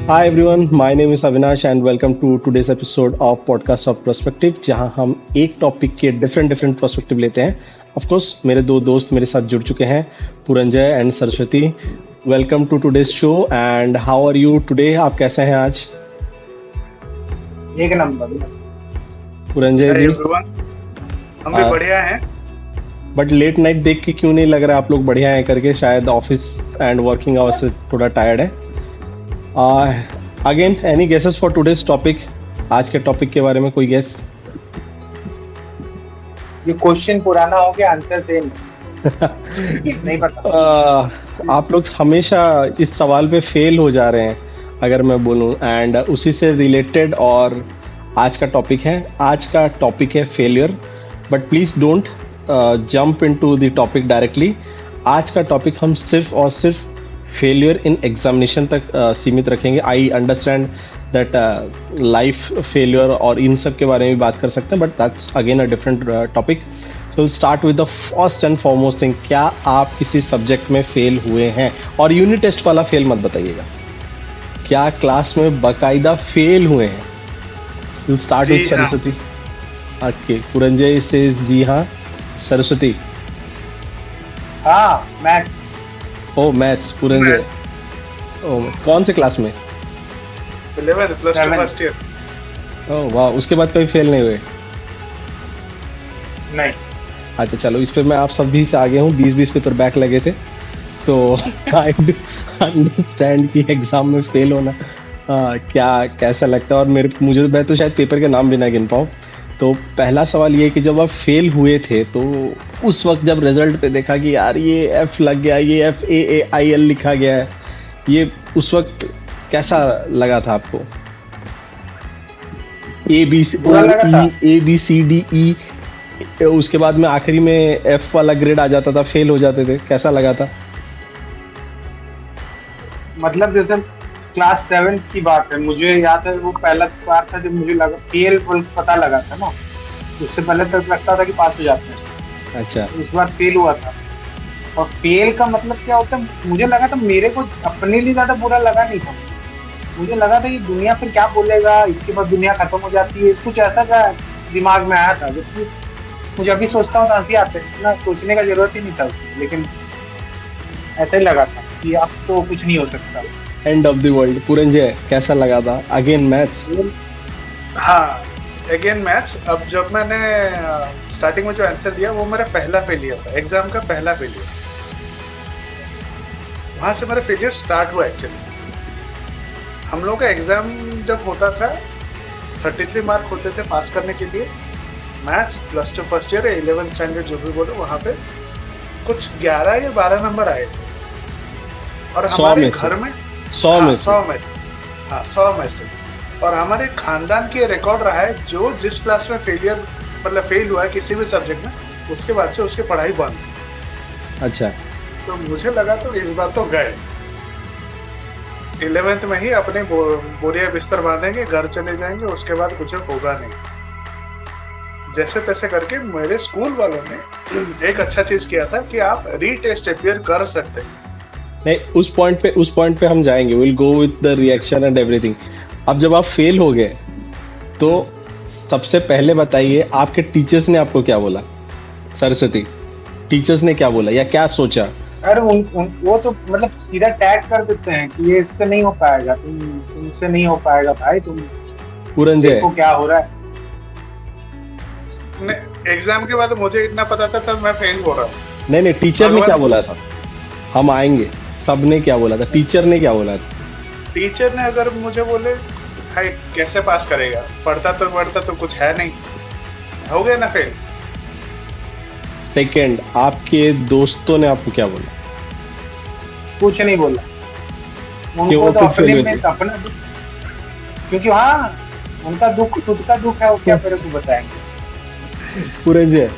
Hi everyone, my name is Avinash and welcome to today's episode of Podcast of Perspective जहां हम एक topic के different perspective लेते हैं. ऑफ कोर्स मेरे दो दोस्त मेरे साथ जुड़ चुके हैं, Puranjay and Saraswati. Welcome to today's show and how are you today? आप कैसे हैं आज? एक नंबर. पुरंजय जी, हम भी बढ़िया हैं. बट लेट नाइट देख के क्यों नहीं लग रहा आप लोग बढ़िया हैं करके? शायद ऑफिस एंड वर्किंग आवर्स से थोड़ा टायर्ड है. Again any guesses for today's topic? आज के टॉपिक के बारे में कोई गेस? ये क्वेश्चन पुराना हो गया, आंसर सेम नहीं पता. आप लोग हमेशा इस सवाल पे फेल हो जा रहे हैं अगर मैं बोलूं, एंड उसी से रिलेटेड और आज का टॉपिक है failure. But please don't jump into the topic directly. आज का टॉपिक हम सिर्फ और सिर्फ फेलियर इन एग्जामिनेशन तक सीमित रखेंगे. I understand that life failure और इन सब के बारे में भी बात कर सकते हैं, but that's again a different topic. So start with the first and foremost thing. क्या आप किसी सब्जेक्ट में फेल हुए हैं? और यूनिट टेस्ट वाला फेल मत बताइएगा, क्या क्लास में बाकायदा फेल हुए हैं? Start with Saraswati. Okay, Puranjay says जी हाँ. सरस्वती? हाँ, मैथ्स. ओ मैथ्स. पुरंजय कौन से क्लास में? 11th plus 2 first year. ओह वाह, उसके बाद कभी फेल नहीं हुए? नहीं. अच्छा चलो, इस पे मैं आप सब भी से आगे हूँ. 20 पेपर बैक लगे थे तो आई अंडरस्टैंड कि एग्जाम में फेल होना क्या कैसा लगता है. और मैं तो शायद पेपर के नाम भी ना गिन पाऊँ. तो पहला सवाल ये कि जब आप फेल हुए थे तो उस वक्त जब रिजल्ट पे देखा कि यार ये एफ लग गया, ये FAAIL लिखा गया है, ये उस वक्त कैसा लगा था आपको? ABCDE, उसके बाद में आखिरी में F वाला ग्रेड आ जाता था, फेल हो जाते थे, कैसा लगा था? मतलब जैसे क्लास 7 की बात है, मुझे याद है वो पहला बार था जब मुझे लगा फेल पता लगा था ना. उससे पहले तक लगता था कि पास हो जाते हैं. अच्छा, इस बार फेल हुआ था. और फेल का मतलब क्या होता है, मुझे लगा था, मेरे को अपने लिए ज्यादा बुरा लगा नहीं था. मुझे लगा था ये दुनिया फिर क्या बोलेगा, इसके बाद दुनिया खत्म हो जाती है, कुछ ऐसा का दिमाग में आया था. जबकि मुझे अभी सोचता हूँ तो हंसी आते हैं, इतना सोचने का जरूरत ही नहीं था, लेकिन ऐसा ही लगा था कि अब तो कुछ नहीं हो सकता. End of the world. Puranjay कैसा लगा था? Again maths? हाँ, अगेन मैथ्स. अब जब मैंने स्टार्टिंग में जो आंसर दिया वो मेरा पहला फेलियर था, एग्जाम का पहला फेलियर. वहां से मेरा फेलियर स्टार्ट हुआ. एक्चुअली हम लोग का एग्जाम जब होता था 33 मार्क होते थे पास करने के लिए. Maths plus 2 first year 11th standard जो भी बोलो, वहां पे कुछ 11 या 12 नंबर आए थे. और हमारे घर में 100 में से. और हमारे खानदान के रिकॉर्ड रहा है, जो जिस क्लास में फेल हुआ है किसी भी सब्जेक्ट में, उसके बाद से उसकी पढ़ाई बंद. अच्छा. तो मुझे लगा तो इस बार तो गए. 11th में ही अपने बोरिया बिस्तर बांधेंगे, घर चले जाएंगे, उसके बाद कुछ होगा नहीं. जैसे तैसे करके मेरे स्कूल वालों ने एक अच्छा चीज किया था कि आप रीटेस्ट अपियर कर सकते हैं. नहीं, उस पॉइंट पे हम जाएंगे. Will go with the reaction and everything. अब जब आप फेल हो गए तो सबसे पहले बताइए आपके टीचर्स ने आपको क्या बोला? सरस्वती, टीचर्स ने क्या बोला या क्या सोचा? अरे वो तो मतलब सीधा टैग कर देते हैं कि ये इससे नहीं हो पाएगा, तुमसे नहीं हो पाएगा भाई, तुम पुरंजय देखो क्या हो रहा है. एग्जाम के बाद मुझे इतना पता था तब मैं फेल हो रहा हूँ. नहीं, टीचर ने क्या बोला था? हम आएंगे. सब ने क्या बोला था? टीचर ने क्या बोला था? टीचर ने अगर मुझे बोले भाई कैसे पास करेगा, पढ़ता तो कुछ है नहीं, हो गया ना फेल. सेकंड, आपके दोस्तों ने आपको क्या बोला? कुछ नहीं बोला. उनको तो अपने में अपना दुख, क्योंकि हाँ उनका दुख खुद का दुख है, वो क्या मेरे को बताएंगे. पुरंजय?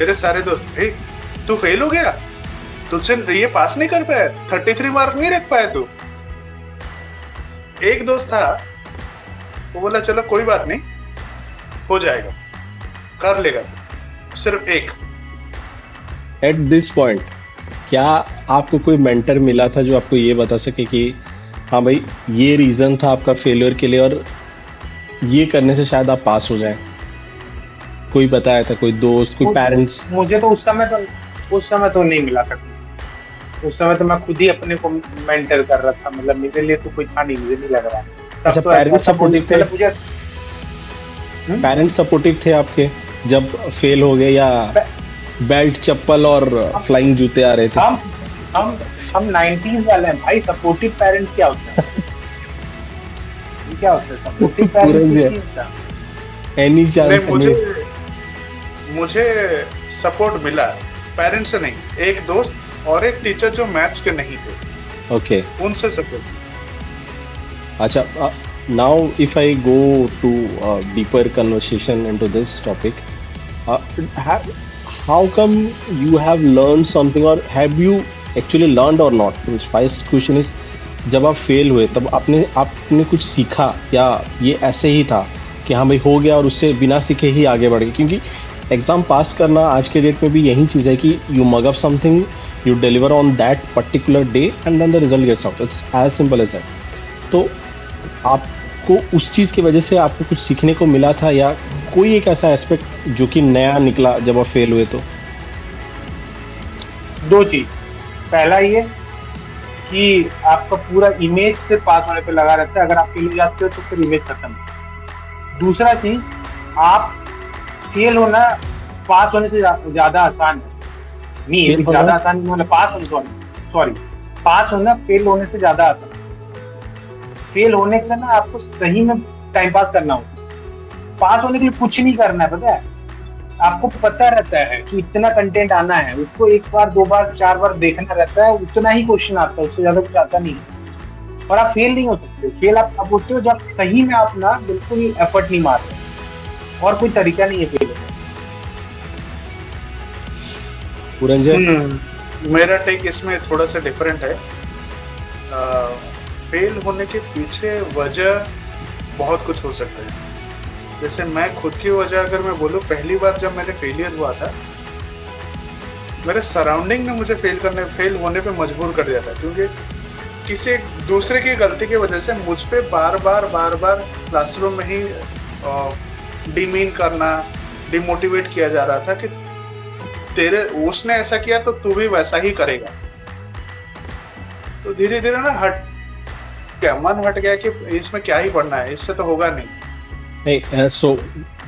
मेरे सारे दोस्त, भाई तू फेल हो गया, तुझसे ये पास नहीं कर पाया, 33 मार्क नहीं रख पाया तू. एक दोस्त था, वो बोला चलो कोई बात नहीं, हो जाएगा, कर लेगा तू. सिर्फ एक. एट दिस पॉइंट क्या आपको कोई मेंटर मिला था जो आपको ये बता सके कि हाँ भाई ये रीजन था आपका फेलियर के लिए और ये करने से शायद आप पास हो जाएं? कोई बताया था, कोई दोस्त, कोई पेरेंट्स? मुझे तो उस समय तो नहीं मिला था। उस समय तो मैं खुद ही अपने को मेंटर कर रहा था, मतलब मेरे लिए तो कोई था नहीं, मुझे नहीं लग रहा। अच्छा, तो पेरेंट्स सपोर्टिव थे? मुझे पेरेंट्स सपोर्टिव थे आपके जब फेल हो गए, या बेल्ट चप्पल और फ्लाइंग जूते आ रहे थे? हम 90s वाले हैं भाई, सपोर्टिव पेरेंट्स क्या होता है? क्या होता है सपोर्टिव पेरेंट्स? Any chance? मुझे सपोर्ट मिला पेरेंट्स से नहीं, एक दोस्त और एक टीचर जो मैथ्स के नहीं थे, ओके, उनसे सपोर्ट। अच्छा, now if I go to deeper conversation into this topic, how come you have learned something, or have you actually learned or not? Means first question is, जब आप fail हुए तब आपने कुछ सीखा, या ये ऐसे ही था कि हाँ भाई हो गया और उससे बिना सीखे ही आगे बढ़ गए? क्योंकि एग्ज़ाम पास करना आज के डेट में भी यही चीज़ है कि you mug up something, you deliver on that particular day and then the result gets out. It's as simple as that. तो आपको उस चीज़ की वजह से आपको कुछ सीखने को मिला था, या कोई एक ऐसा एस्पेक्ट जो कि नया निकला जब आप फेल हुए? तो दो चीज, पहला ये कि आपका पूरा इमेज से पास होने पे लगा रहता है, अगर आप फेल हो जाते हो तो फिर इमेज खत्म। दूसरा चीज, आप फेल होना पास होने से ज्यादा आसान है नहीं, ज्यादा आसान नहीं, मतलब पास होना फेल होने से ज्यादा आसान। फेल होने के लिए ना आपको सही में टाइम पास करना होगा, पास होने के लिए कुछ नहीं करना है। पता है, आपको पता रहता है कि इतना कंटेंट आना है, उसको एक बार, दो बार, चार बार देखना रहता है, उतना ही क्वेश्चन आता है, उससे ज्यादा कुछ आता नहीं है। और आप फेल नहीं हो सकते। फेल आप होते हो जब सही में आप ना बिल्कुल एफर्ट नहीं मार रहे, और कोई तरीका नहीं है फेल होने पुरंजय? मेरा टेक इसमें थोड़ा सा डिफरेंट है। फेल होने के पीछे वजह बहुत कुछ हो सकता है। जैसे मैं खुद की वजह अगर मैं बोलूँ, पहली बार जब मेरे फेलियर हुआ था, मेरे सराउंडिंग ने मुझे फेल होने पे मजबूर कर दिया था, क्योंकि किसी दूसरे की गलती की वजह से मुझ पे बार बार क्लासरूम में ही डिमीन करना, डिमोटिवेट किया जा रहा था कि उसने ऐसा किया तो तू भी वैसा ही करेगा। तो धीरे धीरे ना मन हट गया कि इसमें क्या ही पढ़ना है, इससे तो होगा नहीं। Hey, so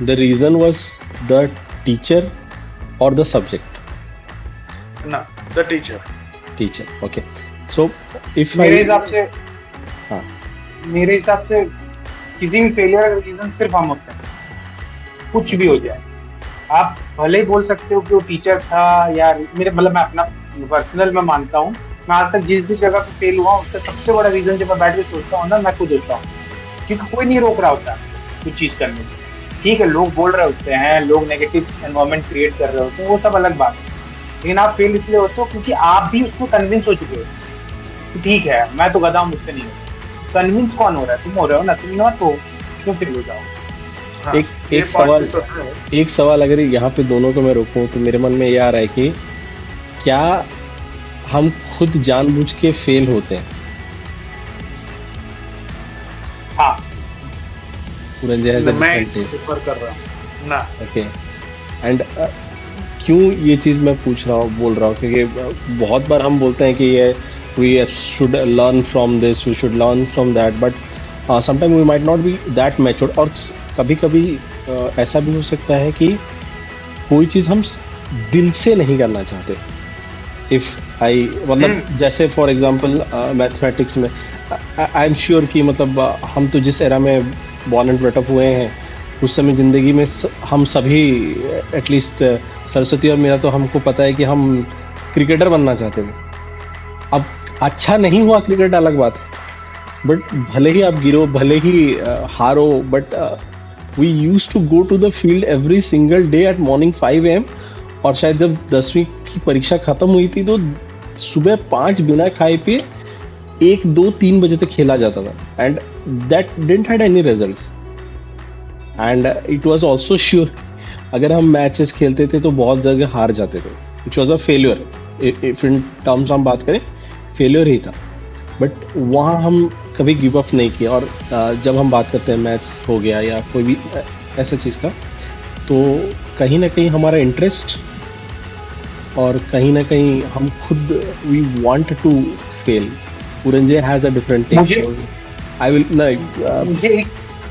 the reason was the teacher or the subject? No, the teacher. Teacher, okay. So if मेरे हिसाब से किसी भी फेलियर का रीजन सिर्फ हम होते हैं, कुछ भी हो जाए। आप भले ही बोल सकते हो कि वो टीचर था, या मेरे मतलब मैं अपना पर्सनल में मानता हूँ, मैं आज तक जिस भी जगह पे फेल हुआ उसका सबसे बड़ा रीजन जब मैं बैठ के सोचता हूँ ना, मैं खुद होता हूँ, क्योंकि कोई नहीं रोक रहा होता कुछ चीज करने में। ठीक है, लोग बोल रहे होते हैं, लोग नेगेटिव एनवायरनमेंट क्रिएट कर रहे होते हैं, वो सब अलग बात है। लेकिन आप फेल इसलिए होते हो क्योंकि आप भी उसमें कन्विंस हो चुके हो। ठीक है, मैं तो गधा हूँ, मुझसे नहीं होता। कन्विंस कौन हो रहा है? तुम हो रहे हो ना, तुम नॉट हो, क्यों फेल हो जाओ? हाँ, एक सवाल अगर यहाँ पे दोनों को मैं रोकूं तो मेरे मन में ये आ रहा है कि क्या हम खुद जानबूझ के फेल होते हैं? हाँ, मैं प्रेफर कर रहा हूँ ना। ओके, एंड क्यों ये चीज़ मैं पूछ रहा हूँ, बोल रहा हूँ, क्योंकि बहुत बार हम बोलते हैं कि ये we should learn from this, we should learn from that, but sometime we might not be that matured. और कभी कभी ऐसा भी हो सकता है कि कोई चीज़ हम दिल से नहीं करना चाहते। इफ आई मतलब जैसे फॉर एग्जांपल मैथमेटिक्स में आई एम श्योर कि मतलब हम तो जिस एरा में बॉर्न एंड ब्रॉट अप हुए हैं, उस समय ज़िंदगी में हम सभी एटलीस्ट सरस्वती और मेरा तो हमको पता है कि हम क्रिकेटर बनना चाहते थे। अब अच्छा नहीं हुआ क्रिकेट अलग बात है, बट भले ही आप गिरो, भले ही हारो, but we used to go to the field every single day at morning 5 AM। और शायद जब 10वीं की परीक्षा ख़त्म हुई थी तो सुबह 5 बिना खाए पिए 1, 2, 3 बजे तक खेला जाता था, and that didn't had any results. And it was also sure अगर हम मैचेस खेलते थे तो बहुत जगह हार जाते थे, which was a failure. If in terms हम बात करें, फेलियर ही था। बट वहाँ हम कभी गिव अप नहीं किया। और जब हम बात करते हैं मैथ्स हो गया या कोई भी ऐसा चीज़ का, तो कहीं ना कहीं हमारा इंटरेस्ट और कहीं ना कहीं हम खुद we want to fail. Puranjay has a different take. I will मुझे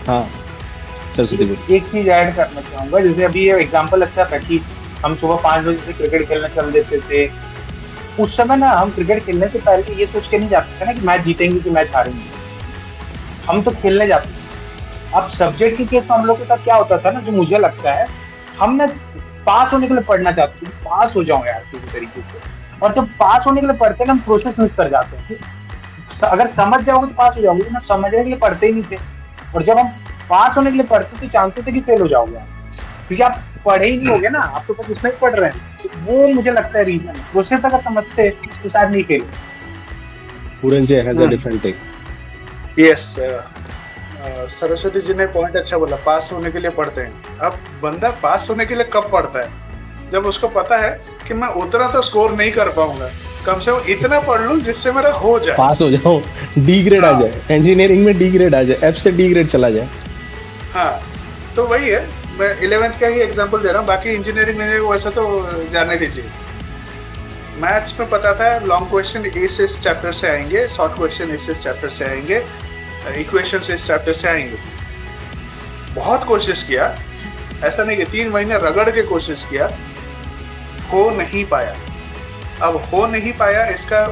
हाँ सरस्वती बोल। एक चीज ऐड करना चाहूंगा। जैसे अभी ये एग्जांपल अच्छा था कि हम सुबह 5 बजे से क्रिकेट खेलने चल देते थे। उस समय ना हम क्रिकेट खेलने से पहले ये सोच के नहीं जाते थे ना कि मैच जीतेंगे कि मैच हारेंगे। हम तो खेलने जाते थे। अब सब्जेक्ट के केस में हम लोग के साथ क्या होता था ना, जो मुझे लगता है, हम ना पास होने के लिए पढ़ना चाहते थे, पास हो जाऊं यार किसी तरीके से। और जब पास होने के लिए पढ़ते हैं ना, हम प्रोसेस मिस कर जाते हैं। अगर समझ जाओगे तो पास हो जाओगे, ना समझने के लिए पढ़ते ही नहीं थे। और जब हम पास होने के लिए पढ़ते तो चांसेस है कि फेल हो जाओगे आप, क्योंकि आप पढ़े ही नहीं होगे ना, आप तो बस उसमें ही पढ़ रहे हैं। तो वो मुझे लगता है रीजन। प्रोसेस अगर समझते तो शायद नहीं fail. Puranjay has a different take. Yes, Saraswati ji ने पॉइंट अच्छा बोला, पास होने के लिए पढ़ते हैं। अब बंदा पास होने के लिए कब पढ़ता है? जब उसको पता है कि मैं उतना तो स्कोर नहीं कर पाऊंगा, कम से कम इतना पढ़ लूं जिससे मेरा हो जाए, पास हो जाऊं, डी ग्रेड आ जाए, इंजीनियरिंग में डी ग्रेड आ जाए, एफ से डी ग्रेड चला जाए। हाँ, तो वही है। मैं 11th का ही एग्जांपल दे रहा हूँ, बाकी इंजीनियरिंग में वैसा तो जाने दीजिए। मैथ्स में पता था लॉन्ग क्वेश्चन इस चैप्टर से आएंगे, शॉर्ट क्वेश्चन इस चैप्टर से आएंगे, इक्वेशन इस चैप्टर से आएंगे। बहुत कोशिश किया, ऐसा नहीं कि 3 महीने रगड़ के कोशिश किया, हो नहीं पाया। अब हो नहीं पाया, इसका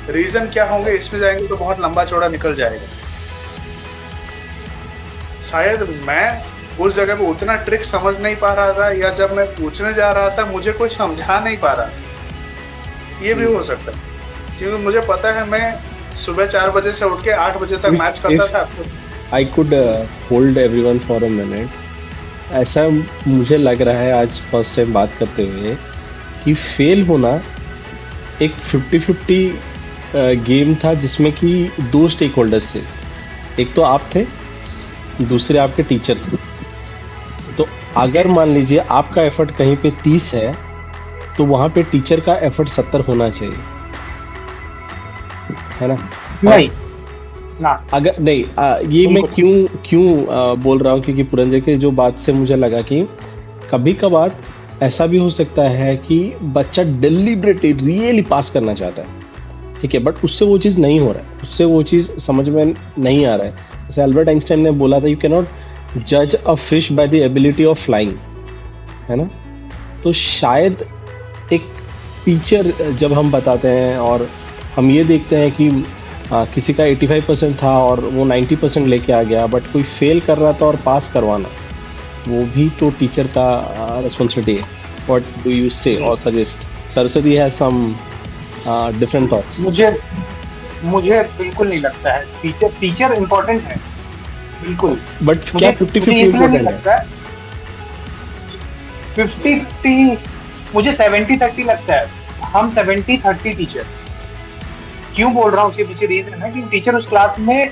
रीजन क्या होंगे, इसमें जाएंगे तो बहुत लंबा चौड़ा निकल जाएगा। शायद मैं उस जगह पे उतना ट्रिक समझ नहीं पा रहा था, या जब मैं पूछने जा रहा था मुझे कोई समझा नहीं पा रहा। ये भी हो सकता है, क्योंकि मुझे पता है मैं सुबह 4 बजे से उठ के 8 बजे तक मैच करता था। I could hold everyone for a minute. ऐसा मुझे लग रहा है आज फर्स्ट टाइम बात करते हुए कि फेल होना एक 50-50 गेम था, जिसमें कि 2 स्टेक होल्डर्स थे। एक तो आप थे, दूसरे आपके टीचर थे। तो अगर मान लीजिए आपका एफर्ट कहीं पे 30 है, तो वहाँ पे टीचर का एफर्ट 70 होना चाहिए, है ना? नहीं ना, अगर नहीं ये मैं क्यों बोल रहा हूँ, क्योंकि पुरंजय के जो बात से मुझे लगा कि कभी कभार ऐसा भी हो सकता है कि बच्चा डिलिबरेटली रियली पास करना चाहता है, ठीक है, बट उससे वो चीज़ नहीं हो रहा है, उससे वो चीज़ समझ में नहीं आ रहा है। जैसे अल्बर्ट आइंस्टाइन ने बोला था, यू कैन नॉट जज a fish by the ability of flying, है ना? तो शायद एक टीचर जब हम बताते हैं और हम ये देखते हैं कि किसी का 85% था और वो 90% लेके आ गया, बट कोई फेल कर रहा था और पास करवाना, वो भी तो टीचर का रिस्पॉन्सिबिलिटी है। व्हाट डू यू से और suggest? Saraswati has some different thoughts. मुझे बिल्कुल नहीं लगता है टीचर इम्पोर्टेंट है, बिल्कुल। बट क्या 50-50 इम्पोर्टेंट है? 50-50 मुझे 70-30 लगता है। हम 70-30 टीचर। क्यों बोल रहा हूँ, उसके पीछे रीजन है कि टीचर उस क्लास में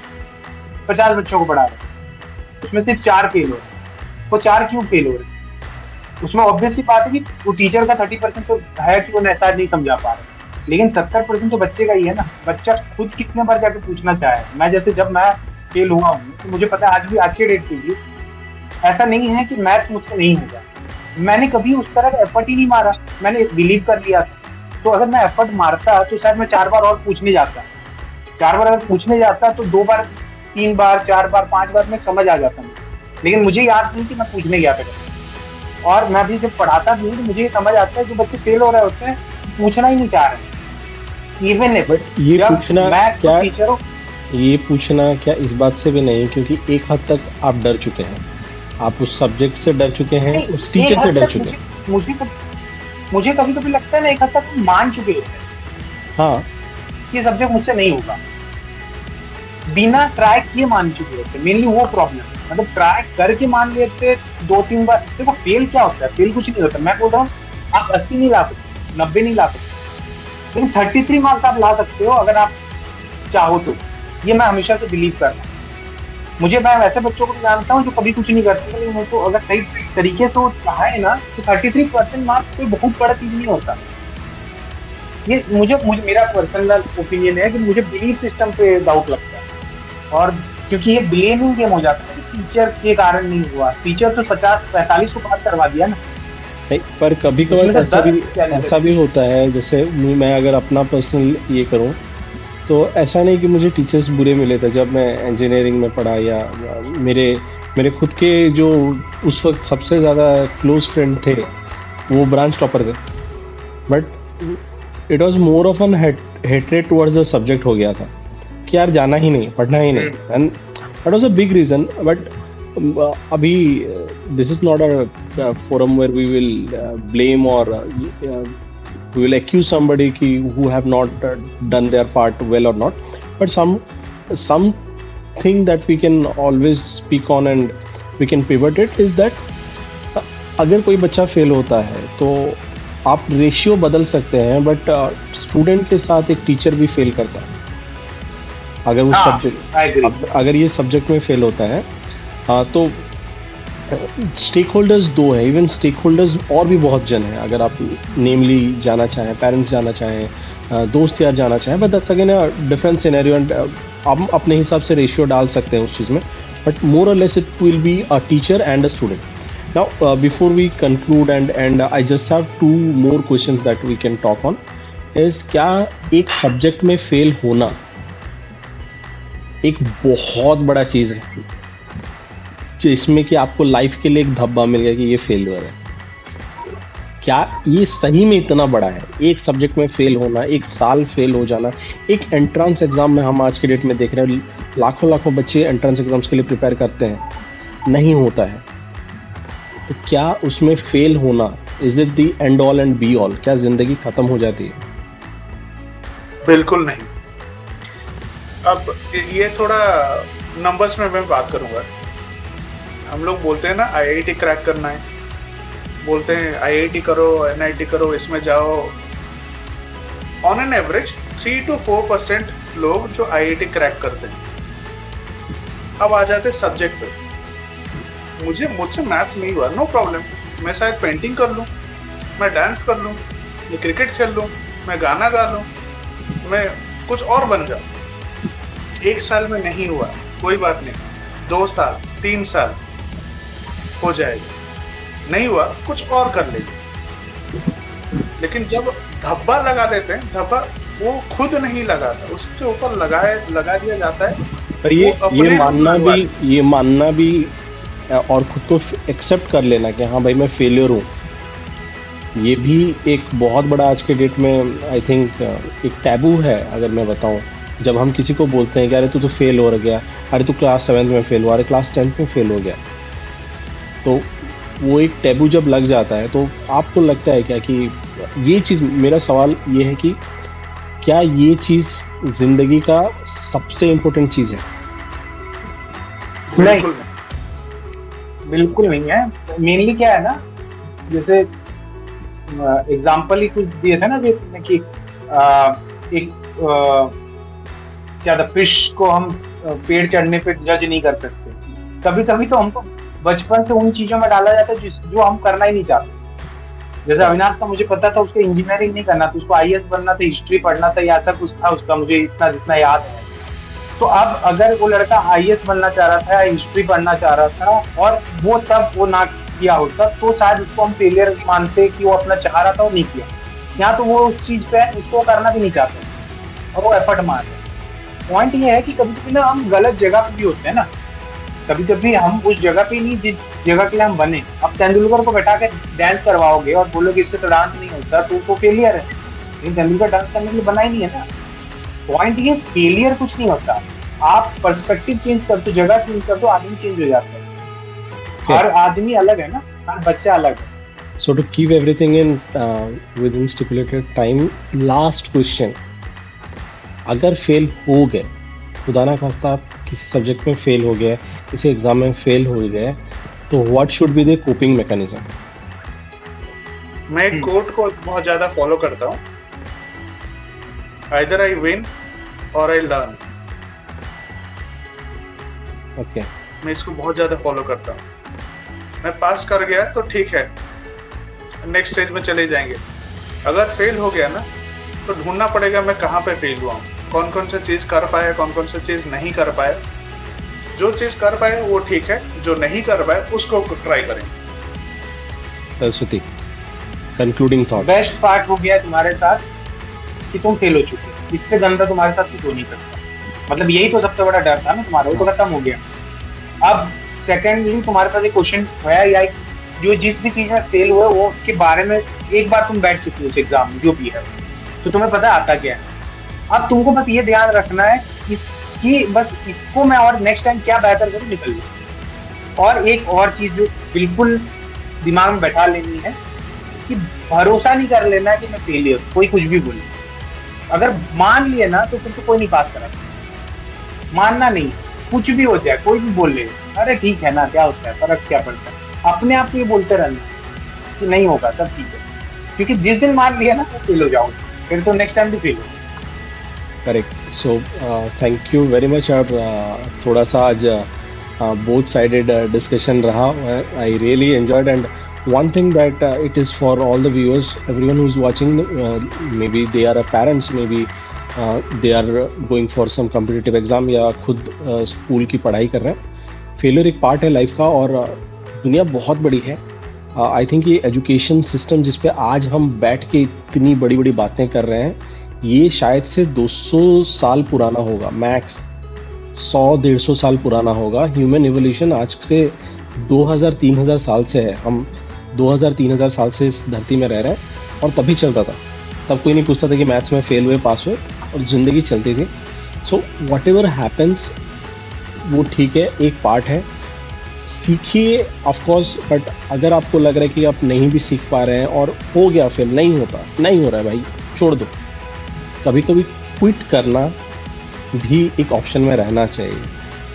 50 बच्चों को पढ़ा रहे हैं, उसमें सिर्फ 4 फेल हो रहे हैं। वो 4 क्यों फेल हो रहे हैं? उसमें ऑब्वियस सी बात है कि वो टीचर का 30% तो है कि वो शायद नहीं समझा पा रहे, लेकिन 70% तो बच्चे का ही है ना। बच्चा खुद कितने बार जाके पूछना चाहे। मैं जैसे जब मैं फेल हुआ हूँ तो मुझे पता है आज के डेट पे भी ऐसा नहीं है कि मैथ्स मुझसे नहीं होगा। मैंने कभी उस तरह का एफर्ट ही नहीं मारा, मैंने बिलीव कर लिया था। तो अगर मैं एफर्ट मारता तो शायद मैं 4 बार और पूछने जाता। 4 बार अगर पूछने जाता तो 2 बार, 3 बार, 4 बार, 5 बार में समझ आ जाता मुझे। लेकिन मुझे याद नहीं कि मैं पूछने गया था। और मैं भी जब पढ़ाता भी तो मुझे समझ आता है जो बच्चे फेल हो रहे होते हैं पूछना ही नहीं चाह रहे। इवन ये पूछना क्या, टीचर ये पूछना क्या इस बात से भी नहीं, क्योंकि एक हद तक आप डर चुके हैं, आप उस सब्जेक्ट से डर चुके हैं, उस टीचर से डर चुके हैं। मुझे कभी कभी लगता है ना, एक हद तक मान चुके होते हैं हाँ ये सब्जेक्ट मुझसे नहीं होगा, बिना ट्राई किए मान चुके होते। मेनली वो प्रॉब्लम, मतलब ट्राई करके मान लेते 2-3 बार। देखो फेल क्या होता है, फेल कुछ नहीं होता। मैं बोल रहा हूँ आप 80 नहीं ला सकते, 90 नहीं ला सकते, लेकिन 33 मार्क्स आप ला सकते हो अगर आप चाहो तो। ये मैं हमेशा से बिलीव करता हूँ। मैं वैसे बच्चों को जानता हूँ जो कभी कुछ नहीं करते, लेकिन उनको अगर सही तरीके से वो चाहे ना तो 33% मार्क्स कोई बहुत बड़ा चीज नहीं होता। ये मुझे मुझे मेरा पर्सनल ओपिनियन है कि मुझे बिलीफ सिस्टम पे डाउट लगता है। और क्योंकि ये ब्लेमिंग गेम हो जाता है कि टीचर के कारण नहीं हुआ, टीचर तो 50-45 को पास करवा दिया ना। नहीं, पर कभी इसमें कभार तो ऐसा भी होता है, जैसे मैं अगर अपना पर्सनल ये करूं तो ऐसा नहीं कि मुझे टीचर्स बुरे मिले थे जब मैं इंजीनियरिंग में पढ़ा, या मेरे मेरे खुद के जो उस वक्त सबसे ज़्यादा क्लोज फ्रेंड थे वो ब्रांच टॉपर थे, but it was more of an hatred towards the subject हो गया था कि यार जाना ही नहीं, पढ़ना ही नहीं, and that was a big reason. But अभी this is not a forum where we will blame और we will accuse somebody who have not done their part well or not, but something that we can always speak on and we can pivot it is that अगर कोई बच्चा fail होता है तो आप ratio बदल सकते हैं, बट स्टूडेंट के साथ एक टीचर भी फेल करता है। अगर उस सब्जेक्ट अगर ये सब्जेक्ट में फेल होता है तो स्टेक होल्डर्स दो है, इवन स्टेक होल्डर्स और भी बहुत जन है। अगर आप नेमली जाना चाहें, पेरेंट्स जाना चाहें, दोस्त यार जाना चाहें, but that's again a different scenario and आप अपने हिसाब से रेशियो डाल सकते हैं उस चीज़ में, बट मोर और less it will be a teacher and a student. Now before we conclude and I just have 2 more questions that we can talk on is क्या एक सब्जेक्ट में फेल होना एक बहुत बड़ा चीज़ है जिसमें कि आपको लाइफ के लिए एक धब्बा मिल गया कि ये फेलियर है? क्या ये सही में इतना बड़ा है? एक सब्जेक्ट में फेल होना, एक साल फेल हो जाना, एक एंट्रेंस एग्जाम में हम आज के डेट में देख रहे हैं लाखों बच्चे एंट्रेंस एग्जाम्स के लिए प्रिपेयर करते हैं, नहीं होता है। तो क्या उसमें फेल होना is it the end all and be all? क्या जिंदगी खत्म हो जाती है? बिल्कुल नहीं। अब ये थोड़ा नंबर्स में मैं बात करूंगा। हम लोग बोलते हैं ना आईआईटी क्रैक करना है, बोलते हैं आईआईटी करो, एनआईटी करो, इसमें जाओ। ऑन एन एवरेज 3 to 4% लोग जो आईआईटी क्रैक करते हैं। अब आ जाते सब्जेक्ट पे। मुझसे मैथ्स नहीं हुआ, नो प्रॉब्लम, मैं शायद पेंटिंग कर लूँ, मैं डांस कर लूँ, मैं क्रिकेट खेल लूँ, मैं गाना गा लूँ, मैं कुछ और बन जाऊँ। 1 साल में नहीं हुआ, कोई बात नहीं, 2 साल 3 साल हो जाएगा, नहीं हुआ कुछ और कर लेंगे। लेकिन जब धब्बा लगा देते हैं, धब्बा वो खुद नहीं लगाता, उसके ऊपर लगा दिया जाता है। पर ये मानना भी और खुद को एक्सेप्ट कर लेना कि हाँ भाई मैं फेलियर हूँ, ये भी एक बहुत बड़ा आज के डेट में आई थिंक एक टैबू है। अगर मैं बताऊँ, जब हम किसी को बोलते हैं कि अरे तू तो फेल हो गया, अरे तू क्लास 7 में फेल हुआ, अरे क्लास 10 में फेल हो गया, तो वो एक टैबू जब लग जाता है तो आपको लगता है क्या कि ये चीज़, मेरा सवाल ये है कि क्या ये चीज़ जिंदगी का सबसे इम्पोर्टेंट चीज़ है? नहीं, बिल्कुल नहीं है। मेनली क्या है ना, जैसे एग्जाम्पल ही कुछ दिए थे ना कि एक क्या था, फिश को हम पेड़ चढ़ने पे जज नहीं कर सकते। कभी कभी तो हमको बचपन से उन चीजों में डाला जाता है जो हम करना ही नहीं चाहते। जैसे अविनाश का मुझे पता था उसको इंजीनियरिंग नहीं करना था, उसको आईएएस बनना था, हिस्ट्री पढ़ना था, या ऐसा कुछ था उसका, मुझे इतना जितना याद है। तो अब अगर वो लड़का आईएएस बनना चाह रहा था, हिस्ट्री पढ़ना चाह रहा था और वो तब वो ना किया होता तो शायद उसको हम फेलियर मानते कि वो अपना चाह रहा था और नहीं किया। यहाँ तो वो उस चीज पे उसको करना भी नहीं चाहते और वो एफर्ट मार रहे। पॉइंट ये है कि कभी कभी ना हम गलत जगह पे भी होते हैं ना, कभी कभी हम उस जगह पे नहीं जिस जगह के लिए हम बने। अब तेंदुलकर को बैठा के डांस करवाओगे और बोलोगे इससे तो डांस नहीं होता, तो वो फेलियर है। लेकिन तेंदुलकर डांस करने के लिए बना ही नहीं है ना। पॉइंट ये, फेलियर कुछ नहीं होता, आप पर्सपेक्टिव चेंज कर दो, जगह चेंज कर दो, आदमी चेंज हो जाता है। हर आदमी अलग है ना, हर बच्चा अलग है। So to keep everything in within stipulated time, last question, अगर फेल हो गए, खुदा ना खास्ता आप किसी सब्जेक्ट में फेल हो गए, किसी एग्जाम में फेल हो गए, तो what should be the coping mechanism? मैं एक कोट को बहुत ज्यादा फॉलो करता हूँ, either I win or I learn। Okay, मैं इसको बहुत ज्यादा फॉलो करता हूँ। मैं पास कर गया तो ठीक है, नेक्स्ट स्टेज में चले जाएंगे। अगर फेल हो गया ना, तो ढूंढना पड़ेगा मैं कहाँ पे फेल हुआ हूँ, कौन कौन सा चीज कर पाया, कौन कौन सा चीज नहीं कर पाया। जो चीज कर पाए वो ठीक है, जो नहीं कर पाए उसको ट्राई करेंगे। Saraswati, concluding thought. Best part हो गया तुम्हारे साथ कि तुम फेल हो चुके हो, इससे गंदा तुम्हारे साथ कुछ हो नहीं सकता। मतलब यही तो सबसे बड़ा डर था ना तुम्हारा, वो तो खत्म हो गया। अब सेकेंडली तुम्हारे पास एक क्वेश्चन है या जो जिस भी चीज में फेल हुए वो उसके बारे में एक बार तुम बैठ चुके हो उस एग्जाम में जो भी है, तो तुम्हें पता आता क्या है। अब तुमको बस ये ध्यान रखना है कि बस इसको मैं और नेक्स्ट टाइम क्या बेहतर करूँ, निकल लूँ। और एक और चीज जो बिल्कुल दिमाग में बैठा लेनी है कि भरोसा नहीं कर लेना है कि मैं फेलियर, कोई कुछ भी बोले। अगर मान लिए ना तो फिर तो कोई नहीं पास करा सकता। मानना नहीं, कुछ भी हो जाए, कोई भी बोल ले, अरे ठीक है ना, क्या होता है, फर्क क्या पड़ता है। अपने आप ये बोलते रहना कि नहीं होगा, सब ठीक है। क्योंकि जिस दिन मान लिया ना तो फेल हो जाओगे, फिर तो नेक्स्ट टाइम भी फेल हो। Correct. So thank you very much. और थोड़ा सा आज बोथ साइडेड डिस्कशन रहा। I really enjoyed and one thing that it is for all the viewers, everyone who's watching, maybe they are parents, maybe they are going for some competitive exam या खुद school की पढ़ाई कर रहे हैं। Failure एक part है life का और दुनिया बहुत बड़ी है। आई थिंक ये एजुकेशन सिस्टम जिस पे आज हम बैठ के इतनी बड़ी बड़ी बातें कर रहे हैं, ये शायद से 200 साल पुराना होगा, मैक्स 100-150 साल पुराना होगा। ह्यूमन एवोल्यूशन आज से 2000-3000 साल से है। हम 2000-3000 साल से इस धरती में रह रहे हैं और तभी चलता था। तब कोई नहीं पूछता था कि मैथ्स में फेल हुए पास हुए, और ज़िंदगी चलती थी। सो वट एवर हैपन्स वो ठीक है, एक पार्ट है। सीखिए ऑफकोर्स, बट अगर आपको लग रहा है कि आप नहीं भी सीख पा रहे हैं और हो गया फेल, नहीं हो रहा है भाई, छोड़ दो। कभी कभी क्विट करना भी एक ऑप्शन में रहना चाहिए।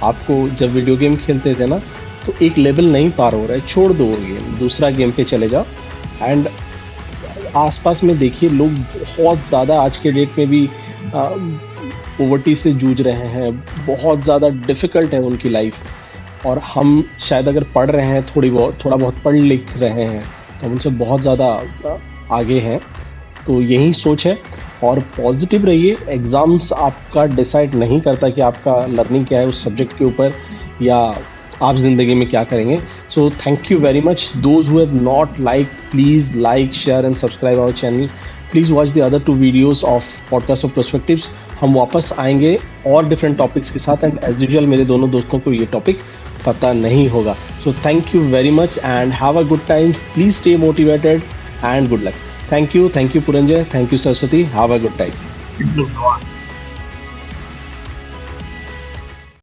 आपको जब वीडियो गेम खेलते थे ना तो एक लेवल नहीं पार हो रहा है, छोड़ दो गेम, दूसरा गेम पे चले जाओ। एंड आसपास में देखिए, लोग बहुत ज़्यादा आज के डेट में भी पोवर्टी से जूझ रहे हैं, बहुत ज़्यादा डिफ़िकल्ट है उनकी लाइफ। और हम शायद अगर पढ़ रहे हैं, थोड़ा बहुत पढ़ लिख रहे हैं, तो उनसे बहुत ज़्यादा आगे हैं। तो यही सोच है और पॉजिटिव रहिए। एग्ज़ाम्स आपका डिसाइड नहीं करता कि आपका लर्निंग क्या है उस सब्जेक्ट के ऊपर, या आप ज़िंदगी में क्या करेंगे। So thank you very much. Those who have not like, please like, share and subscribe our channel. Please watch the other 2 videos of podcast of perspectives. हम वापस आएंगे और डिफरेंट टॉपिक्स के साथ, एंड एज यूजुअल मेरे दोनों दोस्तों को ये टॉपिक पता नहीं होगा। सो thank you very much and have a good time. Please stay motivated and good luck. Thank you Puranjay, thank you Saraswati, have a good time.